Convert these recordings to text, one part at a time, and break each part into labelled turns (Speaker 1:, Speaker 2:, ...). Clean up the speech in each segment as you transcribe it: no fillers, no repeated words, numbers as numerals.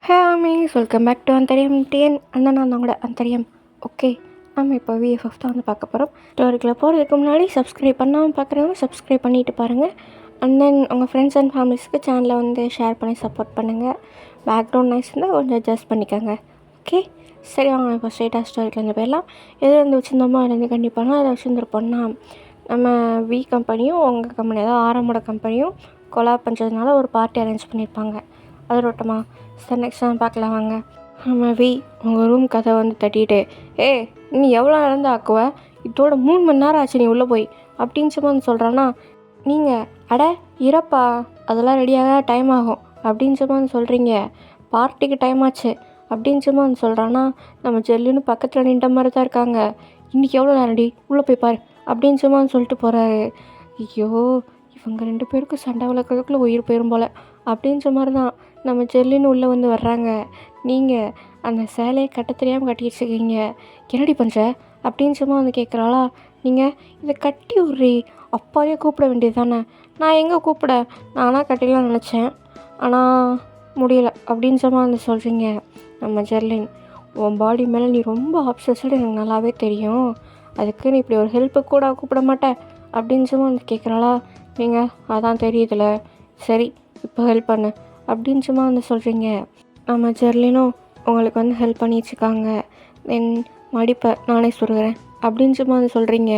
Speaker 1: ஹே ஆமீஸ் welcome back to அந்தரியம் TN அண்ணன் நான் கூட அந்தரியம். ஓகே, நம்ம இப்போ விஎஃப்எஃப் தான் வந்து பார்க்க போகிறோம். ஸ்டோரிக்குள்ளே போகிறதுக்கு முன்னாடி சப்ஸ்கிரைப் பண்ணாமல் பார்க்குறவங்க சப்ஸ்கிரைப் பண்ணிவிட்டு பாருங்கள். அண்ட் தென் உங்கள் ஃப்ரெண்ட்ஸ் அண்ட் ஃபேமிலிஸ்க்கு சேனலை வந்து ஷேர் பண்ணி சப்போர்ட் பண்ணுங்கள். பேக்ரவுண்ட் நாய்ஸ் இருந்தால் கொஞ்சம் அட்ஜஸ்ட் பண்ணிக்கோங்க. ஓகே, சரி வாங்க இப்போ ஸ்ட்ரெயிட்டாக ஸ்டோரிக்குள்ள போயிடலாம். எது வந்து வச்சுருந்தோமோ அது வந்து கண்டிப்பாக அதை வச்சுருந்துருப்போம்னா நம்ம வி கம்பெனியும் உங்கள் கம்பெனி அதாவது ஆரம்போட கம்பெனியும் கொலாப் பண்ணுறதுனால ஒரு பார்ட்டி அரேஞ்ச் பண்ணியிருப்பாங்க. அது ரொட்டமா சார் நெக்ஸ்ட் டைம் பார்க்கலாம் வாங்க. நம்ம வி உங்கள் ரூம் கதை வந்து தட்டிட்டு நீ எவ்வளோ நேரம் தான் ஆக்குவ, இதோட 3 மணி நேரம் ஆச்சு நீ உள்ளே போய் அப்படின்னு சும்மா வந்து சொல்கிறான்னா, நீங்கள் அட இறப்பா அதெல்லாம் ரெடியாக டைம் ஆகும் அப்படின்னு சும்மா வந்து சொல்கிறீங்க, பார்ட்டிக்கு டைம் ஆச்சு அப்படின்னு சும்மா வந்து சொல்கிறான்னா, நம்ம ஜெல்லுன்னு பக்கத்தில் நின்ற மாதிரி தான் இருக்காங்க. இன்றைக்கி எவ்வளோ நேரடி உள்ளே போய் பாரு அப்படின்னு சும்மா வந்து சொல்லிட்டு போகிறாரு. ஐயோ, இவங்க 2 பேருக்கும் சண்டை வளர்க்குறதுக்குள்ளே உயிர் போயிடும் போல் அப்படின்ற மாதிரி தான் நம்ம ஜெல்லின்னு உள்ளே வந்து வர்றாங்க. நீங்கள் அந்த சேலையை கட்ட தெரியாமல் கட்டி வச்சுருக்கீங்க, என்னடி பண்ணுற அப்படின்னு சும்மா வந்து கேட்குறாளா. நீங்கள் இதை கட்டி விட்றி அப்பாவே கூப்பிட வேண்டியது தானே, நான் எங்கே கூப்பிட, நானாக கட்டிலாம் நினச்சேன் ஆனால் முடியலை அப்படின்னு சும்மா வந்து சொல்கிறீங்க. நம்ம ஜெர்லின், உன் பாடி மேலே நீ ரொம்ப ஆப்சஸ்டு எனக்கு நல்லாவே தெரியும், அதுக்கு நீ இப்படி ஒரு ஹெல்ப்புக்கு கூட கூப்பிட மாட்டேன் அப்படின்னு சும்மா வந்து கேட்குறாளா. நீங்கள் அதான் தெரியுதுல, சரி இப்போ ஹெல்ப் பண்ணு அப்படின்னு சும்மா வந்து சொல்கிறீங்க. நம்ம ஜெர்லினும் உங்களுக்கு வந்து ஹெல்ப் பண்ணி வச்சுக்காங்க. தென் மடிப்பை நானே சொல்கிறேன் அப்படின்னு சும்மா வந்து சொல்கிறீங்க.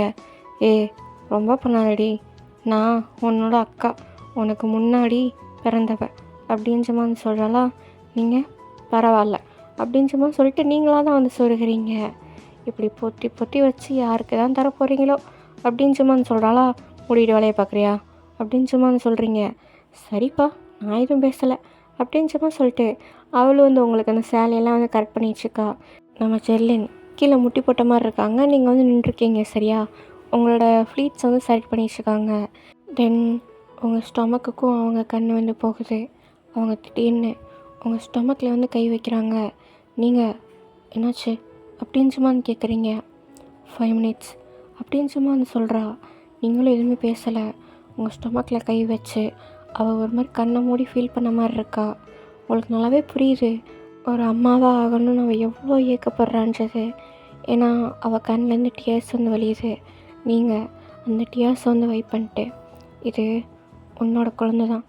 Speaker 1: ரொம்ப பண்ணாடி, நான் உன்னோட அக்கா, உனக்கு முன்னாடி பிறந்தவ அப்படின்னு சும்மா வந்து சொல்கிறாளா. நீங்கள் பரவாயில்ல அப்படின்னு சும்மா சொல்லிட்டு நீங்களாக தான் வந்து சொல்கிறீங்க. இப்படி பொத்தி பொத்தி வச்சு யாருக்கு தான் தர போகிறீங்களோ அப்படின்னு சும்மா வந்து சொல்கிறாளா. மூடிட்டு வேலையை பார்க்குறியா அப்படின்னு சும்மா வந்து சொல்கிறீங்க. சரிப்பா நான் எதுவும் பேசலை அப்படின்னு சும்மா சொல்லிட்டு அவளும் வந்து உங்களுக்கு அந்த சேலையெல்லாம் வந்து கரெக்ட் பண்ணி வச்சுக்கா. நம்ம ஜெர்லின் கீழே முட்டி போட்ட மாதிரி இருக்காங்க, நீங்கள் வந்து நின்றுருக்கீங்க சரியா, உங்களோட ஃப்ளீட்ஸ் வந்து செலக்ட் பண்ணி வச்சுக்காங்க. தென் உங்கள் ஸ்டொமக்குக்கும் அவங்க கண் வந்து போகுது. அவங்க திடீர்னு உங்கள் ஸ்டொமக்கில் வந்து கை வைக்கிறாங்க. நீங்கள் என்னாச்சு அப்படின்னு சும்மா வந்து கேட்குறீங்க. 5 minutes அப்படின்னு சும்மா வந்து சொல்கிறா. நீங்களும் எதுவுமே பேசலை. உங்கள் ஸ்டொமக்கில் கை வச்சு அவள் ஒரு மாதிரி கண்ணை மூடி ஃபீல் பண்ண மாதிரி இருக்கா. உங்களுக்கு நல்லாவே புரியுது ஒரு அம்மாவாக ஆகணும்னு அவள் எவ்வளோ ஏக்கப்படுறான்றது. ஏன்னா அவள் கண்ணிலேருந்து டியர்ஸ் வந்து வலியுது. நீங்கள் அந்த டியர்ஸ் வந்து வைப் பண்ணிட்டு, இது உன்னோட குழந்தை தான்,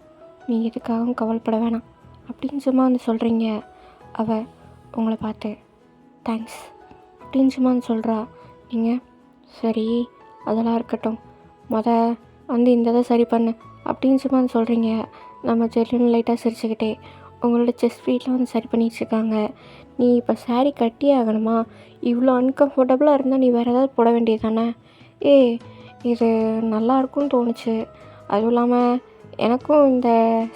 Speaker 1: நீ எதுக்காகவும் கவலைப்பட வேணாம் அப்படின்னு சும்மா வந்து சொல்கிறீங்க. அவள் உங்களை பார்த்து தேங்க்ஸ் அப்படின்னு சும்மா வந்து சொல்கிறா. நீங்கள் சரி அதெல்லாம் இருக்கட்டும், வந்து இந்த இதை சரி பண்ணு அப்படின்னு சும்மா வந்து சொல்கிறீங்க. நம்ம ஜெர்லின் லைட்டாக சிரிச்சுக்கிட்டே உங்களோட செஸ்ட் ஃப்ளீட்டில் வந்து சரி பண்ணி வச்சுருக்காங்க. நீ இப்போ சாரீ கட்டியே ஆகணுமா, இவ்வளோ அன்கம்ஃபர்டபுளாக இருந்தால் நீ வேறு ஏதாவது போட வேண்டியது தானே. இது நல்லாயிருக்கும்னு தோணுச்சு, அதுவும் இல்லாமல் எனக்கும் இந்த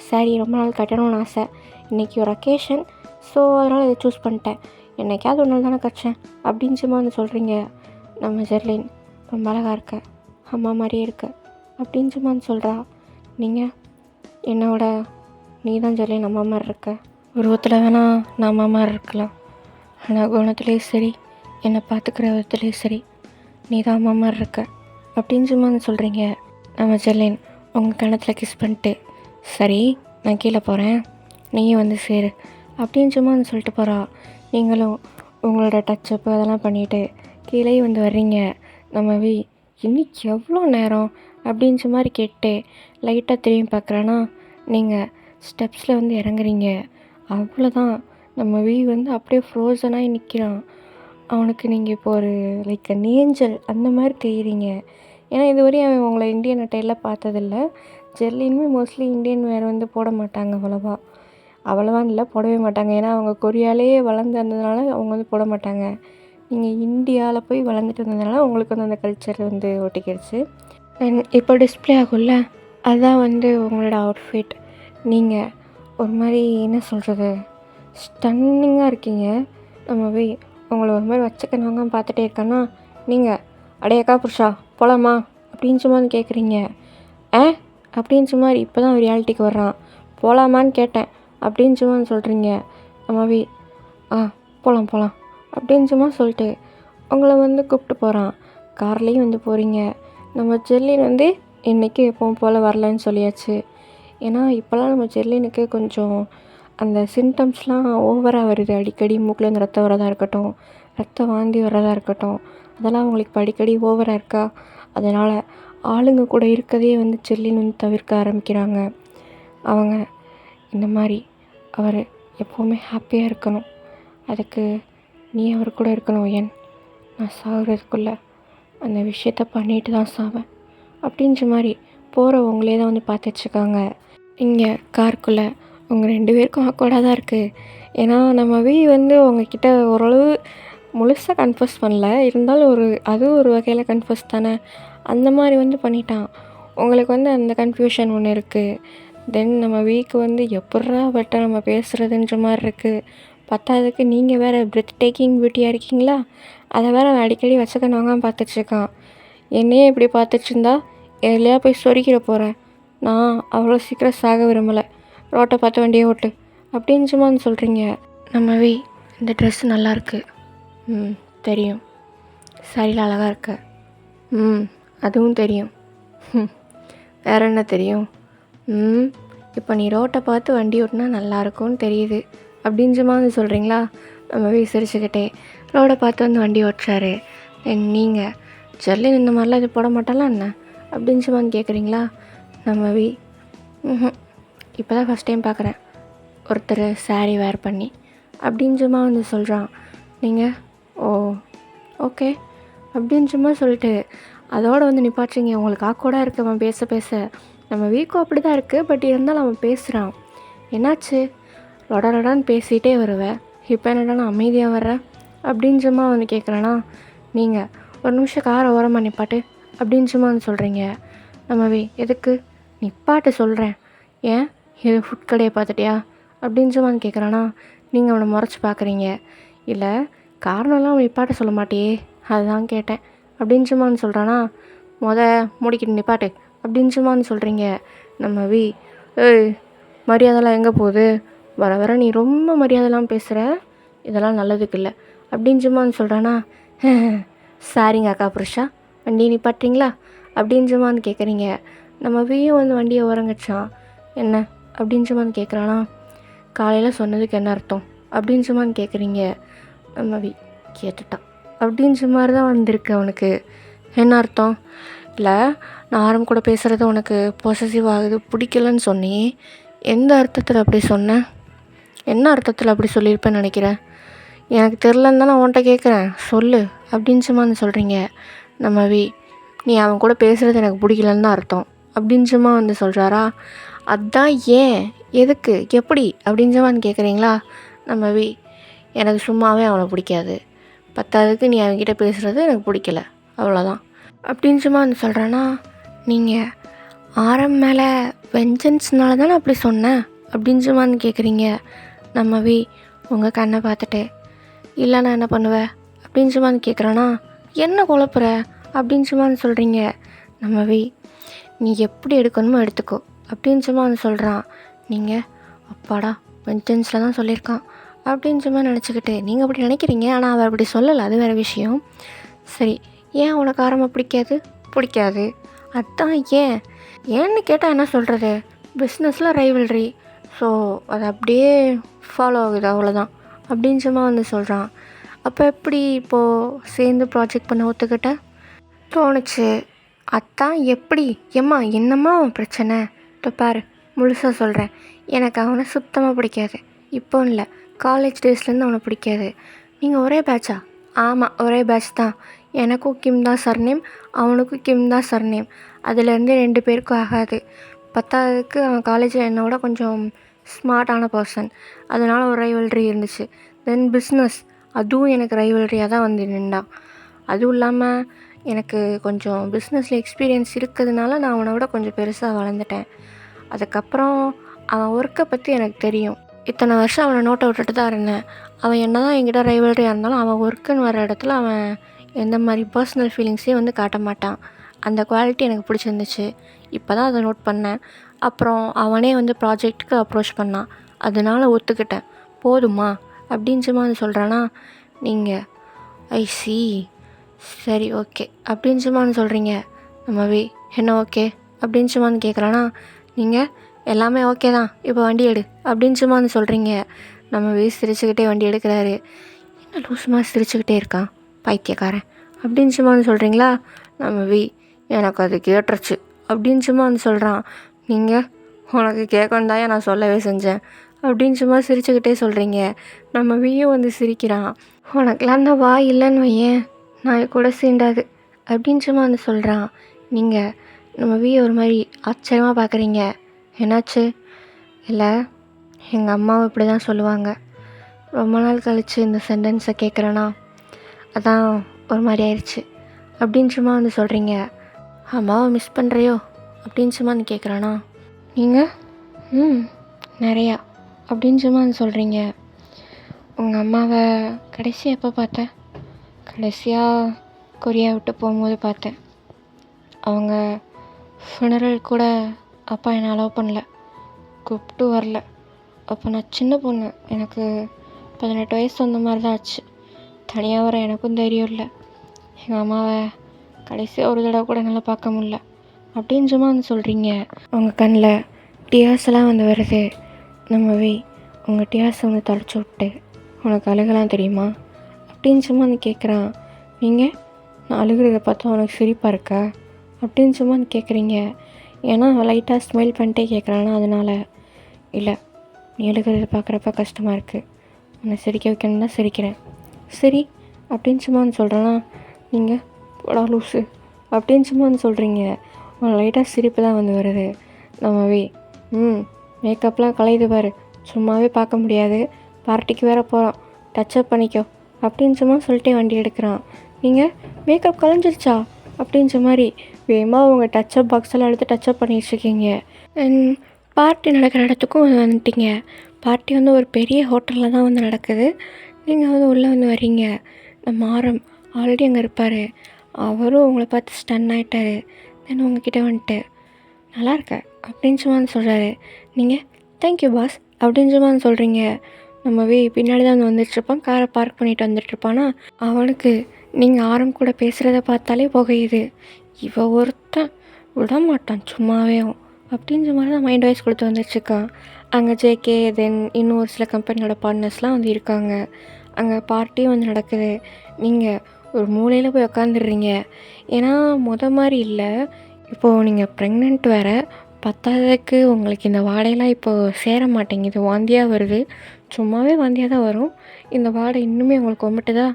Speaker 1: சாரீ ரொம்ப நாள் கட்டணும்னு ஆசை. இன்றைக்கி ஒரு அக்கேஷன், ஸோ அதனால் இதை சூஸ் பண்ணிட்டேன், என்னைக்காவது ஒரு நாள் தானே கட்டேன் அப்படின்னு சும்மா வந்து சொல்கிறீங்க. நம்ம ஜெர்லின் ரொம்ப அழகாக இருக்க, அம்மா மாதிரியே இருக்க அப்படின்னு சும்மா வந்து சொல்கிறா. நீங்கள் என்னோட நீ தான் ஜெர்லின் அம்மா மாதிரி இருக்க, உருவத்தில் வேணால் நான் அம்மா மாதிரி இருக்கலாம், ஆனால் குணத்துலேயும் சரி என்னை பார்த்துக்கிற விதத்துலேயும் சரி நீ தான் அம்மா மாதிரி இருக்க அப்படின்னு சும்மா வந்து சொல்கிறீங்க. நம்ம ஜெர்லின் உங்கள் கணத்தில் கிஸ் பண்ணிட்டு, சரி நான் கீழே போகிறேன் நீயும் வந்து சேரு அப்படின்னு சும்மா வந்து சொல்லிட்டு போகிறா. நீங்களும் உங்களோட டச்சப்பு அதெல்லாம் பண்ணிவிட்டு கீழே வந்து வர்றீங்க. நம்ம இன்னைக்கு எவ்வளோ நேரம் அப்படின்ற மாதிரி கேட்டு லைட்டாக திரும்பி பார்க்குறேன்னா, நீங்கள் ஸ்டெப்ஸில் வந்து இறங்குறீங்க. அவ்வளோதான், நம்ம வந்து அப்படியே ஃப்ரோசனாகி நிற்கிறான். அவனுக்கு நீங்கள் இப்போ ஒரு லைக் நேஞ்சல் அந்த மாதிரி தெரியுறீங்க. ஏன்னா இதுவரையும் அவன் உங்களை இந்தியன் அட்டையில் பார்த்ததில்ல. ஜெர்லினுமே மோஸ்ட்லி இந்தியன் வேர் வந்து போட மாட்டாங்க, அவ்வளோவா இல்லை போடவே மாட்டாங்க. ஏன்னா அவங்க கொரியாலேயே வளர்ந்து வந்ததுனால அவங்க வந்து போட மாட்டாங்க. நீங்கள் இந்தியாவில் போய் வளர்ந்துட்டு வந்ததுனால உங்களுக்கு வந்து அந்த கல்ச்சர் வந்து ஒட்டிக்கிடுச்சு. இப்போ டிஸ்பிளே ஆகும்ல, அதுதான் வந்து உங்களோட அவுட்ஃபிட். நீங்கள் ஒரு மாதிரி என்ன சொல்கிறது, ஸ்டன்னிங்காக இருக்கீங்க. நம்ம உங்களை ஒரு மாதிரி வச்சுக்கணவங்க பார்த்துட்டே இருக்கான்னா, நீங்கள் அடையக்கா புருஷா போகலாமா அப்படின்னு சும்மா வந்து கேட்குறீங்க. அப்படின்னு சும்மா இப்போ தான் ரியாலிட்டிக்கு வர்றான். போகலாமான்னு கேட்டேன் அப்படின்னு சும்மா வந்து சொல்கிறீங்க. நம்ம போகலாம் அப்படின்னு சும்மா சொல்லிட்டு உங்களை வந்து கூப்பிட்டு போகிறான். கார்லேயும் வந்து போகிறீங்க. நம்ம ஜெர்லின் வந்து இன்றைக்கி எப்பவும் போல் வரலன்னு சொல்லியாச்சு. ஏன்னா இப்போல்லாம் நம்ம ஜெர்லினுக்கு கொஞ்சம் அந்த சிம்டம்ஸ்லாம் ஓவராக வருது. அடிக்கடி மூக்குலேருந்து ரத்தம் வரதா இருக்கட்டும், ரத்தம் வாந்தி வரதா இருக்கட்டும், அதெல்லாம் அவங்களுக்கு இப்போ அடிக்கடி ஓவராக இருக்கா. அதனால் ஆளுங்க கூட இருக்கதே வந்து செல்லின்னு வந்து தவிர்க்க ஆரம்பிக்கிறாங்க. அவங்க இந்த மாதிரி அவர் எப்போவுமே ஹாப்பியாக இருக்கணும். அதுக்கு நீ அவர் கூட இருக்கணும். ஏன் நான் சாகிறதுக்குள்ளே அந்த விஷயத்த பண்ணிட்டு தான் சாவேன் அப்படின்ற மாதிரி போகிறவங்களே தான் வந்து பார்த்து வச்சுருக்காங்க. இங்கே காருக்குள்ளே அவங்க 2 பேருக்கும் ஆக்வர்டாக தான் இருக்குது. ஏன்னா நம்ம வந்து உங்ககிட்ட ஓரளவு முழுசாக கன்ஃபர்ஸ் பண்ணல, இருந்தாலும் அதுவும் ஒரு வகையில் கன்ஃபர்ஸ் தானே. அந்த மாதிரி வந்து பண்ணிட்டான். உங்களுக்கு வந்து அந்த கன்ஃபியூஷன் ஒன்று இருக்குது. தென் நம்ம வந்து எப்புட்றா அவர்கிட்ட நம்ம பேசுகிறதுன்ற மாதிரி இருக்குது. பத்தாததுக்கு நீங்கள் வேறு பிரெத் டேக்கிங் பியூட்டியாக இருக்கீங்களா, அதை வேறு அவன் அடிக்கடி வச்சுக்கணுவாங்க பார்த்துட்ருக்கான். என்னையே இப்படி பார்த்துட்ருந்தா எதுலையா போய் சொருக்கிட போகிறேன். நான் அவ்வளோ சீக்கிரம் சாக விரும்பலை. ரோட்டை பார்த்து வண்டியை ஓட்டு அப்படின்னு சும்மா வந்து சொல்கிறீங்க. நம்ம இந்த ட்ரெஸ்ஸு நல்லாயிருக்கு. தெரியும். சரியில் அழகாக இருக்க. அதுவும் தெரியும். வேற என்ன தெரியும்? இப்போ நீ ரோட்டை பார்த்து வண்டி ஓட்டினா நல்லாயிருக்கும்னு தெரியுது அப்படின்னு சும்மா வந்து சொல்கிறீங்களா. நம்ம சிரிச்சுக்கிட்டே ரோடை பார்த்து வந்து வண்டி ஓட்டுறாரு. நீங்கள் ஜல்லி இந்த மாதிரிலாம் இது போட மாட்டாலாம் என்ன அப்படின்னு சும்மா வந்து கேட்குறீங்களா. நம்ம இப்போ தான் ஃபஸ்ட் டைம் பார்க்குறேன் ஒருத்தர் சாரீ வேர் பண்ணி அப்படின்னு சும்மா வந்து சொல்கிறான். நீங்கள் ஓகே அப்படின்னு சும்மா சொல்லிட்டு அதோடு வந்து நிப்பாட்சிங்க. உங்களுக்கு ஆக்கோடாக இருக்குது அவன் பேச பேச. நம்ம வீக்கும் அப்படி தான் இருக்குது. பட் இருந்தாலும் அவன் பேசுகிறான். என்னாச்சு லொடலடான்னு பேசிகிட்டே வருவேன், இப்போ என்னடா அமைதியாக வர்ற அப்படின்னு சும்மா வந்து கேட்குறேன்னா. நீங்கள் ஒரு நிமிஷம் காரை ஓரமாக நிப்பாட்டு அப்படின்னு சும்மா வந்து சொல்கிறீங்க. நம்ம எதுக்கு நிப்பாட்டு சொல்கிறேன். ஏன் இது ஃபுட் கடையை பார்த்துட்டியா அப்படின்னு சும்மா வந்து கேட்குறானா. நீங்கள் அவனை முறைச்சி பார்க்குறீங்க. இல்லை காரணம்லாம் அவன் நிப்பாட்ட சொல்ல மாட்டியே, அதுதான் கேட்டேன் அப்படின்னு சும்மா வந்து சொல்கிறானா. மூடிக்கிட்டு நிப்பாட்டு அப்படின்னு சும்மா வந்து சொல்கிறீங்க. நம்ம ஏய் மரியாதைலாம் எங்கே போகுது, வர வர நீ ரொம்ப மரியாதைலாம் பேசுகிற, இதெல்லாம் நல்லதுக்கு இல்லை அப்படின்னு சும்மா வந்து சொல்கிறானா. சாரிங்க அக்கா புருஷா, வண்டியை நிப்பாட்டுறீங்களா அப்படின்னு சும்மா வந்து கேட்குறீங்க. நம்ம வந்து வண்டியை உரங்கச்சான். என்ன அப்படின்னு சும்மா வந்து கேட்குறானா. காலையில் சொன்னதுக்கு என்ன அர்த்தம் அப்படின்னு சும்மா வந்து கேட்குறீங்க. நம்ம கேட்டுட்டான் அப்படின்ற மாதிரி தான் வந்திருக்கு அவனுக்கு. என்ன அர்த்தம்? இல்லை நான் ஆரம் கூட பேசுகிறது உனக்கு பொசசிவ் ஆகுது, பிடிக்கலன்னு சொன்னி, எந்த அர்த்தத்தில் அப்படி சொன்னேன்? என்ன அர்த்தத்தில் அப்படி சொல்லியிருப்பேன்னு நினைக்கிறேன்? எனக்கு தெரிலன்னு தான் நான் உன்கிட்ட கேட்குறேன், சொல்லு அப்படின்னு சும்மா வந்து சொல்கிறீங்க. நம்ம நீ அவன் கூட பேசுகிறது எனக்கு பிடிக்கலன்னு தான் அர்த்தம் அப்படின்னு சும்மா வந்து சொல்கிறாரா. அதான் ஏன், எதுக்கு, எப்படி அப்படின்னு சும்மா வந்து கேட்குறீங்களா. நம்ம எனக்கு சும்மாவே அவனை பிடிக்காது, பத்தாவதுக்கு நீ அவன்கிட்ட பேசுகிறது எனக்கு பிடிக்கல, அவ்வளோதான் அப்படின்னு சும்மா வந்து சொல்கிறானா. நீங்கள் ஆரம் மேலே வெஞ்சன்ஸ்னால தானே அப்படி சொன்னேன் அப்படின்னு சும்மா வந்து கேட்குறீங்க. நம்ம உங்கள் கண்ணை பார்த்துட்டு இல்லை நான் என்ன பண்ணுவேன் அப்படின்னு சும்மா வந்து கேட்குறானா. என்ன குழப்புற அப்படின்னு சும்மா வந்து சொல்கிறீங்க. நம்ம நீ எப்படி எடுக்கணுமோ எடுத்துக்கோ அப்படின்னு சும்மா வந்து சொல்கிறான். நீங்கள் அப்பாடா வெஞ்சன்ஸில் தான் சொல்லியிருக்கான் அப்படின்னு சும்மா நினச்சிக்கிட்டு நீங்கள் அப்படி நினைக்கிறீங்க. ஆனால் அவள் அப்படி சொல்லலை, அது வேறு விஷயம். சரி, ஏன் உனக்கு ஆரம்பம் பிடிக்காது? அதுதான் ஏன்னு கேட்டால் என்ன சொல்கிறது, பிஸ்னஸில் ரைவல்ரி, ஸோ அது அப்படியே ஃபாலோ ஆகுது, அவ்வளோதான் அப்படின்னு சும்மா வந்து சொல்கிறான். அப்போ எப்படி இப்போது சேர்ந்து ப்ராஜெக்ட் பண்ண ஒத்துக்கிட்ட தோணுச்சு? அதான் எப்படி? என்னம்மா அவன் பிரச்சனை? இப்போ பாரு, முழுசாக சொல்கிறேன். எனக்கு அவனை சுத்தமாக பிடிக்காது. இப்போ இல்லை, காலேஜ் டேஸ்லேருந்து அவனை பிடிக்காது. நீங்கள் ஒரே பேட்சா? ஆமாம், ஒரே பேட்ச் தான். எனக்கும் கிம் தான் சர்நேம், அவனுக்கும் கிம் தான் சர்நேம். அதுலேருந்தே 2 பேருக்கும் ஆகாது. பத்தாவதுக்கு அவன் காலேஜில் என்னோட கொஞ்சம் ஸ்மார்ட்டான பர்சன், அதனால் ஒரு ரைவல்ரி இருந்துச்சு. தென் பிஸ்னஸ், அதுவும் எனக்கு ரைவல்ரியாக தான் வந்து நின்றான். அதுவும் இல்லாமல் எனக்கு கொஞ்சம் பிஸ்னஸில் எக்ஸ்பீரியன்ஸ் இருக்கிறதுனால நான் அவனை விட கொஞ்சம் பெருசாக வளர்ந்துட்டேன். அதுக்கப்புறம் அவன் ஒர்க்கை பற்றி எனக்கு தெரியும். இத்தனை வருஷம் அவனை நோட்டை விட்டுட்டு தான் இருந்தேன். அவன் என்ன தான் என்கிட்ட ரைவல்ரியாக இருந்தாலும் அவன் ஒர்க்குன்னு வர இடத்துல அவன் எந்த மாதிரி பர்சனல் ஃபீலிங்ஸையும் வந்து காட்ட மாட்டான். அந்த குவாலிட்டி எனக்கு பிடிச்சிருந்துச்சு. இப்போ தான் அதை நோட் பண்ணேன். அப்புறம் அவனே வந்து ப்ராஜெக்ட்டுக்கு அப்ரோச் பண்ணான், அதனால் ஒத்துக்கிட்டேன். போதுமா அப்படின்னு சும்மா வந்து சொல்கிறானா. நீங்கள் ஐ சி, சரி ஓகே அப்படின்னு சும்மா வந்து சொல்கிறீங்க. நம்ம என்ன ஓகே அப்படின்னு சும்மா வந்து கேட்குறானா. நீங்கள் எல்லாமே ஓகே தான், இப்போ வண்டி எடு அப்படின்னு சும்மா வந்து சொல்கிறீங்க. நம்ம வீ சிரிச்சுக்கிட்டே வண்டி எடுக்கிறாரு. என்ன லூசுமா சிரிச்சுக்கிட்டே இருக்கான் பைத்தியக்காரன் அப்படின்னு சும்மா வந்து சொல்கிறீங்களா? நம்ம வீ எனக்கு அது கேட்டுருச்சு அப்படின்னு சும்மா வந்து சொல்கிறான். நீங்கள் உனக்கு கேட்கணும் தான் நான் சொல்லவே செஞ்சேன் அப்படின்னு சும்மா சிரிச்சுக்கிட்டே சொல்கிறீங்க. நம்ம வீயும் வந்து சிரிக்கிறான். உனக்கெலாம் அந்த வாய் இல்லைன்னு வையேன் நான் கூட சீண்டாது அப்படின்னு சும்மா வந்து சொல்கிறான். நீங்கள் நம்ம வீயை ஒரு மாதிரி ஆச்சரியமாக பார்க்குறீங்க. என்னாச்சு? இல்லை, எங்கள் அம்மாவும் இப்படி தான் சொல்லுவாங்க. ரொம்ப நாள் கழித்து இந்த சென்டென்ஸை கேட்குறேன்னா அதான் ஒரு மாதிரி ஆயிடுச்சு அப்படின்னு சும்மா வந்து சொல்கிறீங்க. அம்மாவை மிஸ் பண்ணுறியோ அப்படின்னு சும்மா வந்து கேட்குறானா? நீங்கள் நிறையா அப்படின்னு சும்மா வந்து சொல்கிறீங்க. உங்கள் அம்மாவை கடைசியாக எப்போ பார்த்தேன்? கடைசியாக கொரியா விட்டு போகும்போது பார்த்தேன். அவங்க ஃபினரல் கூட அப்பா என்னை அலோவ் பண்ணல, கூப்பிட்டு வரல. அப்போ நான் சின்ன பொண்ணு, எனக்கு 18 வயசு அந்த மாதிரி தான் ஆச்சு. தனியாக வர எனக்கும் தைரியம் இல்லை. எங்கள் அம்மாவை கடைசியாக ஒரு தடவை கூட என்னால் பார்க்க முடில அப்படின்னு சும்மா வந்து சொல்கிறீங்க. உங்கள் கண்ணில் டியர்ஸ் எல்லாம் வந்து வருது. நம்மவே உங்கள் டியர்ஸை வந்து தொடச்சி விட்டு உனக்கு அழுகலாம் தெரியுமா அப்படின்னு சும்மா வந்து கேட்குறான். நீங்கள் நான் அழுகிறத பார்த்தா உனக்கு சிரிப்பாக இருக்கா அப்படின்னு சும்மா வந்து கேட்குறீங்க. ஏன்னா லைட்டாக ஸ்மைல் பண்ணிட்டே கேட்குறான்னா அதனால். இல்லை, நீ எழுகிறத பார்க்குறப்ப கஷ்டமாக இருக்குது, உன்னை சிரிக்க வைக்கணும் தான் சிரிக்கிறேன், சரி அப்படின்னு சும்மா வந்து சொல்கிறேன்னா நீங்கள் போடா லூஸு அப்படின்னு சும்மா வந்து சொல்கிறீங்க. உன் லைட்டாக சிரிப்பு தான் வந்து வருது. நம்மவே மேக்கப்லாம் கலையுது பாரு, சும்மாவே பார்க்க முடியாது, பார்ட்டிக்கு வேறு போகிறோம், டச்சப் பண்ணிக்கோ அப்படின்னு சும்மா சொல்லிட்டே வண்டி எடுக்கிறான். நீங்கள் மேக்கப் கலைஞ்சிருச்சா அப்படின்ற மாதிரி வேகமாக அவங்க டச்சப் பாக்ஸ் எல்லாம் எடுத்து டச்சப் பண்ணிகிட்ருக்கீங்க. பார்ட்டி நடக்கிற இடத்துக்கும் வந்துட்டீங்க. பார்ட்டி வந்து ஒரு பெரிய ஹோட்டலில் தான் வந்து நடக்குது. நீங்கள் வந்து உள்ளே வந்து வரீங்க. நம்ம ஆரம் ஆல்ரெடி அங்கே இருப்பார். அவரும் உங்களை பார்த்து ஸ்டன் ஆகிட்டார். தென் உங்ககிட்ட வந்துட்டு நல்லா இருக்க அப்படின்னு சும்மா வந்து சொல்கிறாரு. நீங்கள் தேங்க்யூ பாஸ் அப்படின்னு சும்மா வந்து சொல்கிறீங்க. நம்மவே பின்னாடி தான் வந்து வந்துட்டுருப்பான். காரை பார்க் பண்ணிட்டு வந்துட்டுருப்பானா அவனுக்கு நீங்கள் ஆரம் கூட பேசுகிறத பார்த்தாலே புகையுது. இவ ஒருத்தன் விட மாட்டான் சும்மாவே அப்படின்ற மாதிரி தான் மைண்ட் வாய்ஸ் கொடுத்து வந்துட்டுருக்கான். அங்கே ஜேகே தென் இன்னும் ஒரு சில கம்பெனியோட பார்ட்னர்ஸ்லாம் வந்து இருக்காங்க. அங்கே பார்ட்டியும் வந்து நடக்குது. நீங்கள் ஒரு மூலையில் போய் உக்காந்துடுறீங்க. ஏன்னா மாதிரி இல்லை, இப்போது நீங்கள் ப்ரெக்னென்ட் வேறு, பத்தாததுக்கு உங்களுக்கு இந்த வாடையெல்லாம் இப்போது சேர மாட்டேங்குது, வாந்தியாக வருது. சும்மாவே வாந்தியாக தான் வரும், இந்த வாடை இன்னுமே உங்களுக்கு கொமட்டுதா.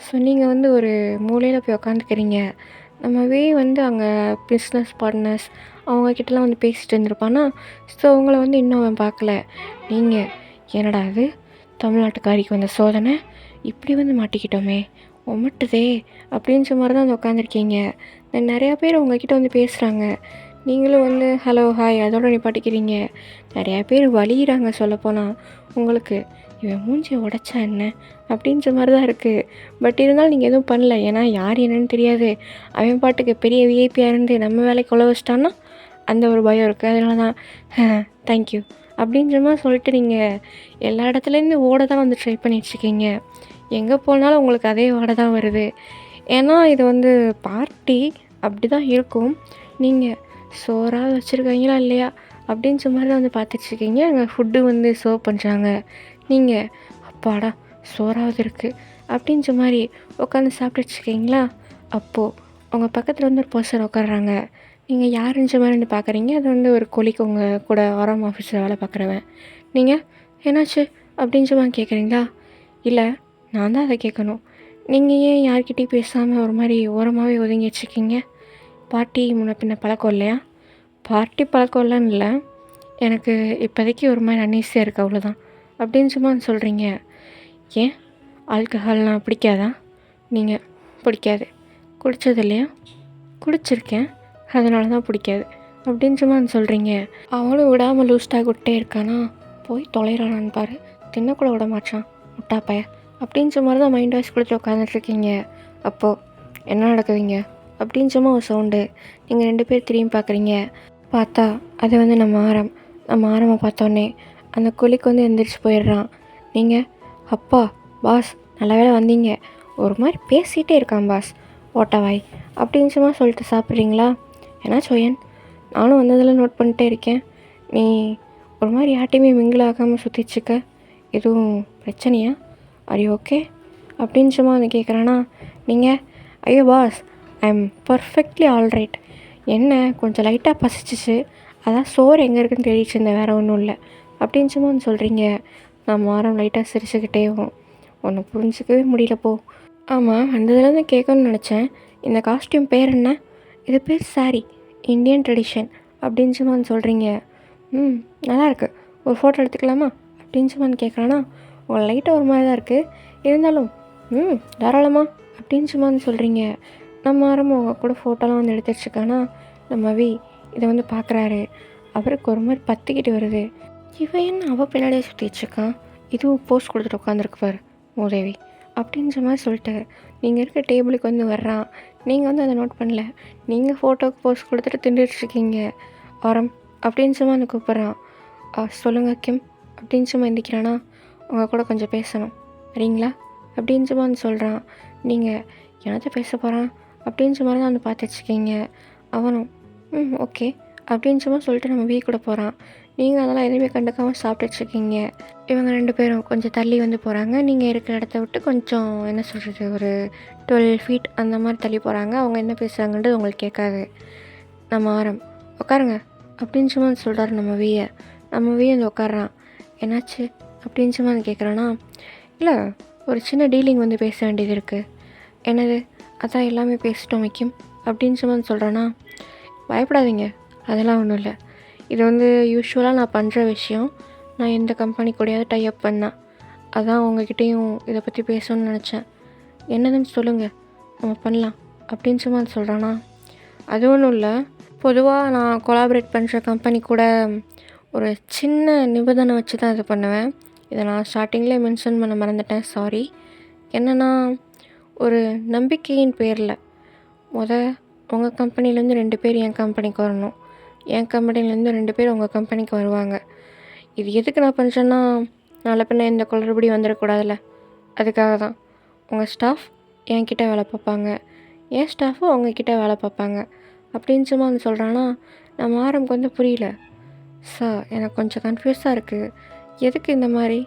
Speaker 1: ஸோ நீங்கள் வந்து ஒரு மூலையில் போய் உக்காந்துக்கிறீங்க. நம்மவே வந்து அங்கே பிஸ்னஸ் பார்ட்னர்ஸ் அவங்கக்கிட்டலாம் வந்து பேசிகிட்டு இருந்திருப்பானா. ஸோ அவங்கள வந்து இன்னும் அவன் பார்க்கல. நீங்கள் என்னடா அது தமிழ்நாட்டுக்காரிக்கு வந்த சோதனை, இப்படி வந்து மாட்டிக்கிட்டோமே, ஒமட்டுதே அப்படின்ற மாதிரி தான் வந்து உட்காந்துருக்கீங்க. நிறையா பேர் உங்ககிட்ட வந்து பேசுகிறாங்க. நீங்களும் வந்து ஹலோ ஹாய் அதோட நிப்பாட்டிக்கிறீங்க. நிறையா பேர் வலிகிறாங்க சொல்லப்போனால். உங்களுக்கு இவன் மூஞ்சியை உடைச்சா என்ன அப்படின்ற மாதிரி தான் இருக்குது. பட் இருந்தாலும் நீங்கள் எதுவும் பண்ணல. ஏன்னா யார் என்னன்னு தெரியாது. அவன் பாட்டுக்கு பெரிய விஐபியாக இருந்து நம்ம வேலைக்கு உள்ள வச்சிட்டான்னா அந்த ஒரு பயம் இருக்குது. அதனால தான் தேங்க்யூ அப்படின்ற மாதிரி சொல்லிட்டு நீங்கள் எல்லா இடத்துலேருந்து ஓட தான் வந்து ட்ரை பண்ணிகிட்ருக்கீங்க. எங்கே போனாலும் உங்களுக்கு அதே ஓட தான் வருது. ஏன்னா இது வந்து பார்ட்டி அப்படி தான் இருக்கும். நீங்கள் சோறாக வச்சுருக்கீங்களா இல்லையா அப்படின்ற மாதிரி தான் வந்து பார்த்துட்ருக்கீங்க. அங்கே ஃபுட்டு வந்து சர்வ் பண்ணுறாங்க. நீங்கள் அப்பாடா சோறாவது இருக்குது அப்படின்ற மாதிரி உட்காந்து சாப்பிட்டுட்ருக்கீங்களா. அப்போது உங்கள் பக்கத்தில் வந்து ஒரு பர்சன் உட்காடுறாங்க. நீங்கள் யாருன்ற மாதிரி வந்து பார்க்குறீங்க. அது வந்து ஒரு கொலிக்கு உங்கள் கூட ஆரம் ஆஃபீஸில் வேலை பார்க்குறவன். நீங்கள் என்னாச்சு அப்படின்ற மாதிரி கேட்குறீங்களா? இல்லை, நான் தான் அதை கேட்கணும். நீங்கள் ஏன் யார்கிட்டையும் பேசாமல் ஒரு மாதிரி ஓரமாகவே ஒதுங்கி வச்சுருக்கீங்க? பார்ட்டி முன்ன பின்ன பழக்கம் இல்லையா? பார்ட்டி பழக்கம் இல்லைன்னு இல்லை, எனக்கு இப்போதைக்கு ஒரு மாதிரி அன்ஈஸியாக இருக்குது அவ்வளோதான் அப்படின்னு சும்மா சொல்கிறீங்க. ஏன் ஆல்கஹால்லாம் பிடிக்காதா? நீங்கள் பிடிக்காது, குடித்தது இல்லையா? குடிச்சிருக்கேன், அதனால தான் பிடிக்காது அப்படின்னு சும்மா சொல்கிறீங்க. அவனும் விடாமல் லூஸ்டாக விட்டே இருக்கானா, போய் தொலைறானான்னு பாரு, தின்னக்கூட விட மாட்டான் முட்டாப்பைய அப்படின்ற மாதிரி தான் மைண்ட் வாய்ஸ் கொடுத்து உட்காந்துட்ருக்கீங்க. அப்போது என்ன நடக்குதுங்க அப்படின்னு சும்மா ஒரு சவுண்டு. நீங்கள் 2 பேர் திரும்பி பார்க்குறீங்க. பார்த்தா அது வந்து நம்ம ஆரமை பார்த்தோன்னே அந்த குழிக்கு வந்து எந்திரிச்சு போயிடுறான். நீங்கள் அப்பா பாஸ் நல்ல வேளை வந்தீங்க, ஒரு மாதிரி பேசிகிட்டே இருக்கான் பாஸ் ஓட்டவாய் அப்படின்னு சும்மா சொல்லிட்டு சாப்பிட்றீங்களா? ஏன்னா சோயன் நானும் வந்ததில் நோட் பண்ணிட்டே இருக்கேன். நீ ஒரு மாதிரி யார்ட்டையுமே மிங்கிள் ஆகாமல் சுற்றிச்சுக்க எதுவும் பிரச்சனையா? Are you okay? அப்படின்னு சும்மா வந்து கேட்குறானா. நீங்கள் ஐயோ boss, I am perfectly alright. என்ன கொஞ்சம் லைட்டாக பசிச்சிச்சு, அதான் சோறு எங்கே இருக்குன்னு தேடிச்சு இருந்தேன், வேறு ஒன்றும் இல்லை அப்படின்னு சும்மா வந்து சொல்கிறீங்க. நான் மாறம் லைட்டாக சிரிச்சுக்கிட்டேவும் ஒன்று புரிஞ்சிக்கவே முடியல போ. ஆமாம், அந்த இதுலேருந்து கேட்கணும்னு நினச்சேன். இந்த காஸ்டியூம் பேர் என்ன? இது பேர் சாரி, இந்தியன் ட்ரெடிஷன் அப்படின்னு சும்மா வந்து சொல்கிறீங்க. நல்லாயிருக்கு, ஒரு ஃபோட்டோ எடுத்துக்கலாமா அப்படின்னு சும்மா வந்து கேட்குறானா. உங்களை லைட்டாக ஒரு மாதிரி தான் இருக்குது, இருந்தாலும் தாராளமாக அப்படின்னு சும்மா வந்து சொல்கிறீங்க. நம்ம ஆரம்பம் அவங்க கூட ஃபோட்டோலாம் வந்து எடுத்து வச்சுருக்கானா. நம்ம இதை வந்து பார்க்குறாரு. அவருக்கு ஒரு மாதிரி பற்றிக்கிட்டு வருது. இவன் என்ன அவள் பின்னாடியே சுற்றி வச்சுருக்கான், இதுவும் போஸ்ட் கொடுத்துட்டு உட்காந்துருக்கு பாரு மூதேவி அப்படின்ற மாதிரி சொல்லிட்டு நீங்கள் இருக்க டேபிளுக்கு வந்து வர்றான். நீங்கள் வந்து அதை நோட் பண்ணல. நீங்கள் ஃபோட்டோவுக்கு போஸ்ட் கொடுத்துட்டு திண்டுட்டுருக்கீங்க. ஆரம் அப்படின்னு சும்மா வந்து கூப்பிட்றான். சொல்லுங்கள் கிம் அப்படின்னு சும்மா எந்திக்கிறானா. உங்கள் கூட கொஞ்சம் பேசணும், வரீங்களா அப்படின்னு சும்மா வந்து சொல்கிறான். நீங்கள் என்னத்தை பேச போகிறான் அப்படின்னு சும்மா தான் வந்து பார்த்து வச்சுக்கிங்க. அவனும் ஓகே அப்படின்னு சும்மா சொல்லிட்டு நம்ம கூட போகிறான். நீங்கள் அதெல்லாம் எதுவுமே கண்டுக்காமல் சாப்பிட்டு வச்சுருக்கீங்க. இவங்க 2 பேரும் கொஞ்சம் தள்ளி வந்து போகிறாங்க. நீங்கள் இருக்கிற இடத்த விட்டு கொஞ்சம் என்ன சொல்கிறது, ஒரு 12 ஃபீட் அந்த மாதிரி தள்ளி போகிறாங்க. அவங்க என்ன பேசுகிறாங்கன்றது உங்களுக்கு கேட்காது. நம்ம ஆரம் உட்காருங்க அப்படின்னு சும்மா வந்து சொல்கிறாரு நம்ம வந்து உட்காடுறான். என்னாச்சு அப்படின்னு சும்மா வந்து கேட்குறானா. இல்லை, ஒரு சின்ன டீலிங் வந்து பேச வேண்டியது இருக்குது. என்னது? அதான் எல்லாமே பேசிட்டோம் வைக்கும் அப்படின்னு சும்மா வந்து சொல்கிறானா. பயப்படாதீங்க, அதெல்லாம் ஒன்றும் இல்லை. இது வந்து யூஸ்வலாக நான் பண்ணுற விஷயம். நான் எந்த கம்பெனி கூடயாவது டைப் பண்ணேன், அதான் உங்ககிட்டையும் இதை பற்றி பேசணும்னு நினச்சேன். என்னதுன்னு சொல்லுங்கள், நம்ம பண்ணலாம் அப்படின்னு சும்மா சொல்கிறானா. அது ஒன்றும் இல்லை, பொதுவாக நான் கொலாபரேட் பண்ணுற கம்பெனி கூட ஒரு சின்ன நிபந்தனை வச்சு தான் இது பண்ணுவேன். இதை நான் ஸ்டார்டிங்கில் மென்ஷன் பண்ண மறந்துட்டேன், சாரி. என்னென்னா, ஒரு நம்பிக்கையின் பேரில் உங்கள் கம்பெனிலேருந்து 2 பேர் என் கம்பெனிக்கு வரணும், என் கம்பெனிலேருந்து 2 பேர் உங்கள் கம்பெனிக்கு வருவாங்க. இது எதுக்கு நான் பண்ணுறேன்னா, நாளை பின்ன எந்த குளறுபடி வந்துடக்கூடாதுல்ல, அதுக்காக தான். உங்கள் ஸ்டாஃப் என்கிட்ட வேலை பார்ப்பாங்க, என் ஸ்டாஃபும் உங்ககிட்ட வேலை பார்ப்பாங்க அப்படின்னு சும்மா வந்து சொல்கிறான்னா. நம்ம ஆரம்புக்கு வந்து புரியல. சார், எனக்கு கொஞ்சம் கன்ஃபியூஸாக இருக்குது, எதுக்கு இந்த மாதிரி?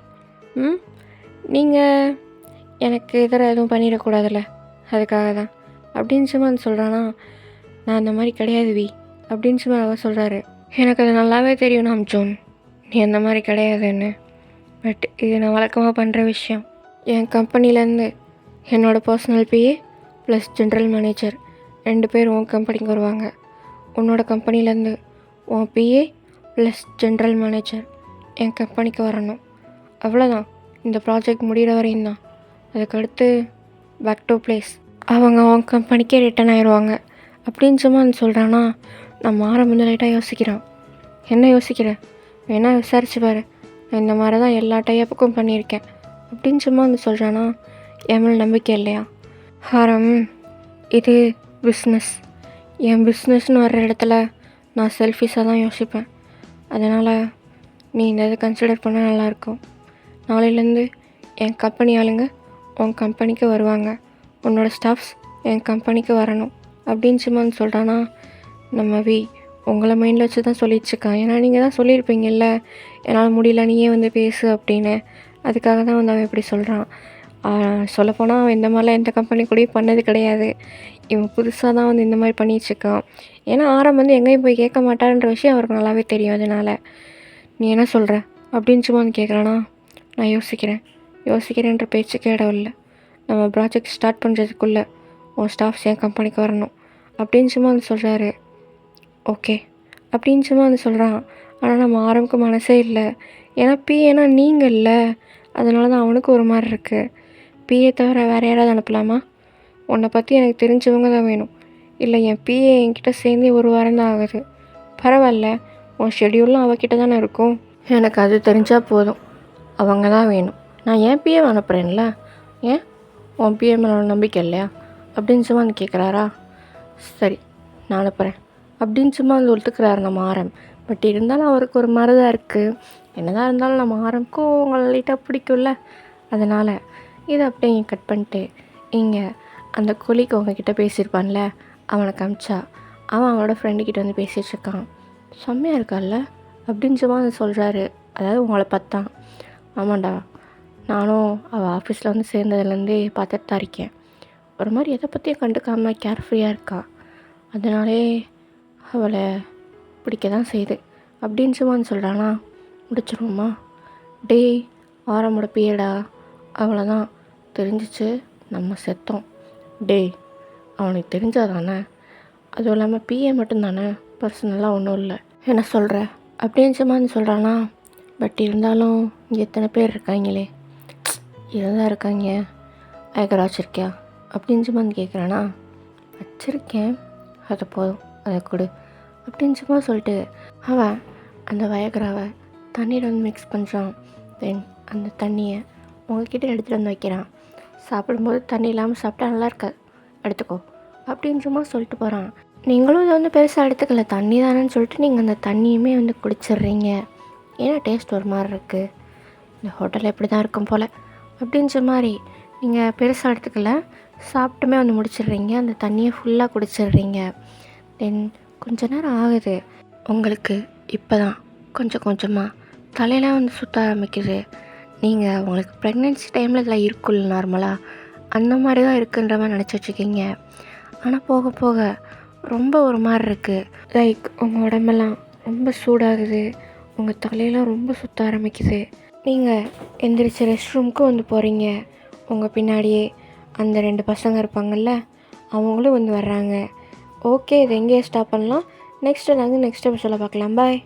Speaker 1: நீங்கள் எனக்கு எதுவும் பண்ணிடக்கூடாதுல்ல, அதுக்காக தான் அப்படின்னு சும்மா வந்து சொல்கிறானா. நான் அந்த மாதிரி கிடையாது அப்படின்னு சும்மா அவர் சொல்கிறாரு. எனக்கு அது நல்லாவே தெரியும் நாம் ஜோன், நீ அந்த மாதிரி கிடையாதுன்னு. பட் இது நான் வழக்கமாக பண்ணுற விஷயம். என் கம்பெனிலேருந்து என்னோடய personal PA plus general manager 2 பேர் உன் கம்பெனிக்கு வருவாங்க. உன்னோட கம்பெனிலேருந்து உன் பிஏ ப்ளஸ் ஜென்ரல் மேனேஜர் என் கம்பெனிக்கு வரணும். அவ்வளோதான், இந்த ப்ராஜெக்ட் முடிகிற வரையும் தான். அதுக்கடுத்து பேக் டு பிளேஸ், அவங்க உன் கம்பெனிக்கே ரிட்டன் ஆயிடுவாங்க அப்படின்னு சும்மா வந்து சொல்கிறான்னா. நம்ம ஆரம்பம் லைட்டாக யோசிக்கிறான். என்ன யோசிக்கிறேன், வேணா விசாரிச்சு பாரு, நான் இந்த மாதிரி தான் எல்லா டைப்புக்கும் பண்ணியிருக்கேன் அப்படின்னு சும்மா வந்து சொல்கிறானா. என் மேலே நம்பிக்கை இல்லையா? ஆரம், இது பிஸ்னஸ். என் பிஸ்னஸ்னு வர்ற இடத்துல நான் செல்ஃபிஷாக தான் யோசிப்பேன். அதனால் நீ இந்த இதை கன்சிடர் பண்ணால் நல்லாயிருக்கும். நாளையிலேருந்து என் கம்பெனி ஆளுங்க உன் கம்பெனிக்கு வருவாங்க, உன்னோடய ஸ்டாஃப்ஸ் என் கம்பெனிக்கு வரணும் அப்படின்னு சும்மா வந்து சொல்கிறானா. நம்ம உங்களை மைண்டில் வச்சு தான் சொல்லிட்டுருக்கான். ஏன்னா நீங்கள் தான் சொல்லியிருப்பீங்கல்ல, என்னால் முடியல நீயே வந்து பேசு அப்படின்னு. அதுக்காக தான் வந்து அவன் இப்படி சொல்கிறான். சொல்லப்போனால் அவன் இந்த மாதிரிலாம் எந்த கம்பெனி கூடயும் பண்ணது கிடையாது. இவன் புதுசாக தான் வந்து இந்த மாதிரி பண்ணிகிட்ருக்கான். ஏன்னா ஆரம் வந்து எங்கேயும் போய் கேட்க மாட்டான்ற விஷயம் அவருக்கு நல்லாவே தெரியும். அதனால் நீ என்ன சொல்கிற அப்படின்னு சும்மா வந்து கேட்குறானா. நான் யோசிக்கிறேன்ற பேச்சுக்கே இடம் இல்லை. நம்ம ப்ராஜெக்ட் ஸ்டார்ட் பண்ணுறதுக்குள்ளே உன் ஸ்டாஃப்ஸ் என் கம்பெனிக்கு வரணும் அப்படின்னு சும்மா வந்து சொல்கிறாரு. ஓகே அப்படின்னு சும்மா வந்து சொல்கிறான். ஆனால் நம்ம ஆரம்புக்கு மனசே இல்லை. ஏன்னா பிஏனா நீங்கள் இல்லை, அதனால தான் அவனுக்கு ஒரு மாதிரி இருக்குது. பிஏ தவிர வேறு யாராவது அனுப்பலாமா? உன்னை பற்றி எனக்கு தெரிஞ்சவங்க தான் வேணும். இல்லை, என் பிஏ என்கிட்ட சேர்ந்து 1 வாரம் தான் ஆகுது. பரவாயில்ல, உன் ஷெடியூல்லாம் அவகிட்ட தானே இருக்கும். எனக்கு அது தெரிஞ்சால் போதும், அவங்க தான் வேணும். நான் என் பிஏ அனுப்புகிறேன்ல, ஏன் உன் பிஏ மேலே நம்பிக்கை இல்லையா அப்படின்னு சும்மா வந்து கேட்குறாரா. சரி, நான் அனுப்புகிறேன் அப்படின்னு சும்மா வந்து ஒத்துக்கிறாரு நம்ம ஆரம். பட் இருந்தாலும் அவருக்கு ஒரு மாதிரி தான் இருக்குது. என்னதான் இருந்தாலும் நம்ம ஆரம்புக்கும் உங்களை லைட்டாக பிடிக்கும்ல, அதனால் இதை அப்படியே கட் பண்ணிட்டு இங்கே அந்த கொலிக்கு உங்ககிட்ட பேசியிருப்பான்ல, அவனை காமிச்சா அவன் அவனோட ஃப்ரெண்டுக்கிட்ட வந்து பேசிகிட்ருக்கான். செம்மையாக இருக்கான்ல அப்படின்னு சும்மா சொல்கிறாரு. அதாவது உங்களை பார்த்தான். ஆமாண்டா, நானும் அவள் ஆஃபீஸில் வந்து சேர்ந்ததுலேருந்தே பார்த்துட்டு தான் இருக்கேன். ஒரு மாதிரி எதை பற்றியும் கண்டுக்காமல் கேர்ஃப்ரீயாக இருக்கா. அதனாலே அவளை பிடிக்க தான் செய்யுது அப்படின்னு சும்மா சொல்கிறானா. முடிச்சிருவோமா? டேய் ஆரம்போட பியடா, அவ்வளோதான், தெரிஞ்சிச்சு, நம்ம செத்தோம். டேய் அவனுக்கு தெரிஞ்சாதானே, அதுவும் இல்லாமல் பிஏ மட்டும்தானே, பர்சனலாக ஒன்றும் இல்லை, என்ன சொல்கிற அப்படின்னு சும்மா சொல்கிறானா. பட் இருந்தாலும் இங்கே எத்தனை பேர் இருக்காங்களே, இதுதான் இருக்காங்க, ஐக்கரா வச்சுருக்கியா அப்படின்னு சும்மா கேட்குறானா. வச்சுருக்கேன், அது போதும், அதை கொடு அப்படின்னு சும்மா சொல்லிட்டு அவன் அந்த வயகராவை தண்ணீர் வந்து மிக்ஸ் பண்ணுறான். தென் அந்த தண்ணியை உங்ககிட்ட எடுத்துகிட்டு வந்து வைக்கிறான். சாப்பிடும்போது தண்ணி இல்லாமல் சாப்பிட்டா நல்லா இருக்காது, எடுத்துக்கோ அப்படின்னு சும்மா சொல்லிட்டு போகிறான். நீங்களும் இதை வந்து பெருசாக எடுத்துக்கல, தண்ணி தானேன்னு சொல்லிட்டு நீங்கள் அந்த தண்ணியுமே வந்து குடிச்சிடுறீங்க. ஏன்னா டேஸ்ட் ஒரு மாதிரி இருக்குது, இந்த ஹோட்டலில் எப்படி தான் இருக்கும் போல் அப்படின்ற மாதிரி நீங்கள் பெருசாக எடுத்துக்கல, சாப்பிட்டுமே வந்து முடிச்சிடுறீங்க. அந்த தண்ணியை ஃபுல்லாக குடிச்சிடுறீங்க. தென் கொஞ்ச நேரம் ஆகுது, உங்களுக்கு இப்போ தான் கொஞ்சம் கொஞ்சமாக தலையெல்லாம் வந்து சுற்ற ஆரம்பிக்குது. நீங்கள் உங்களுக்கு ப்ரெக்னென்சி டைமில் இதெல்லாம் இருக்குல்ல, நார்மலாக அந்த மாதிரி தான் இருக்குன்ற மாதிரி நினச்சி வச்சுக்கிங்க. ஆனால் போக போக ரொம்ப ஒரு மாதிரி இருக்குது. லைக் உங்கள் உடம்பெல்லாம் ரொம்ப சூடாகுது, உங்கள் தலையெல்லாம் ரொம்ப சுற்ற ஆரம்பிக்குது. நீங்கள் எந்திரிச்சு ரெஸ்ட் ரூமுக்கு வந்து போகிறீங்க. உங்கள் பின்னாடியே அந்த 2 பசங்க இருப்பாங்கள்ல, அவங்களும் வந்து வர்றாங்க. ஓகே, இது எங்கேயே ஸ்டாப் பண்ணலாம். நெக்ஸ்ட் எபிசோடில் பார்க்கலாம். பாய்.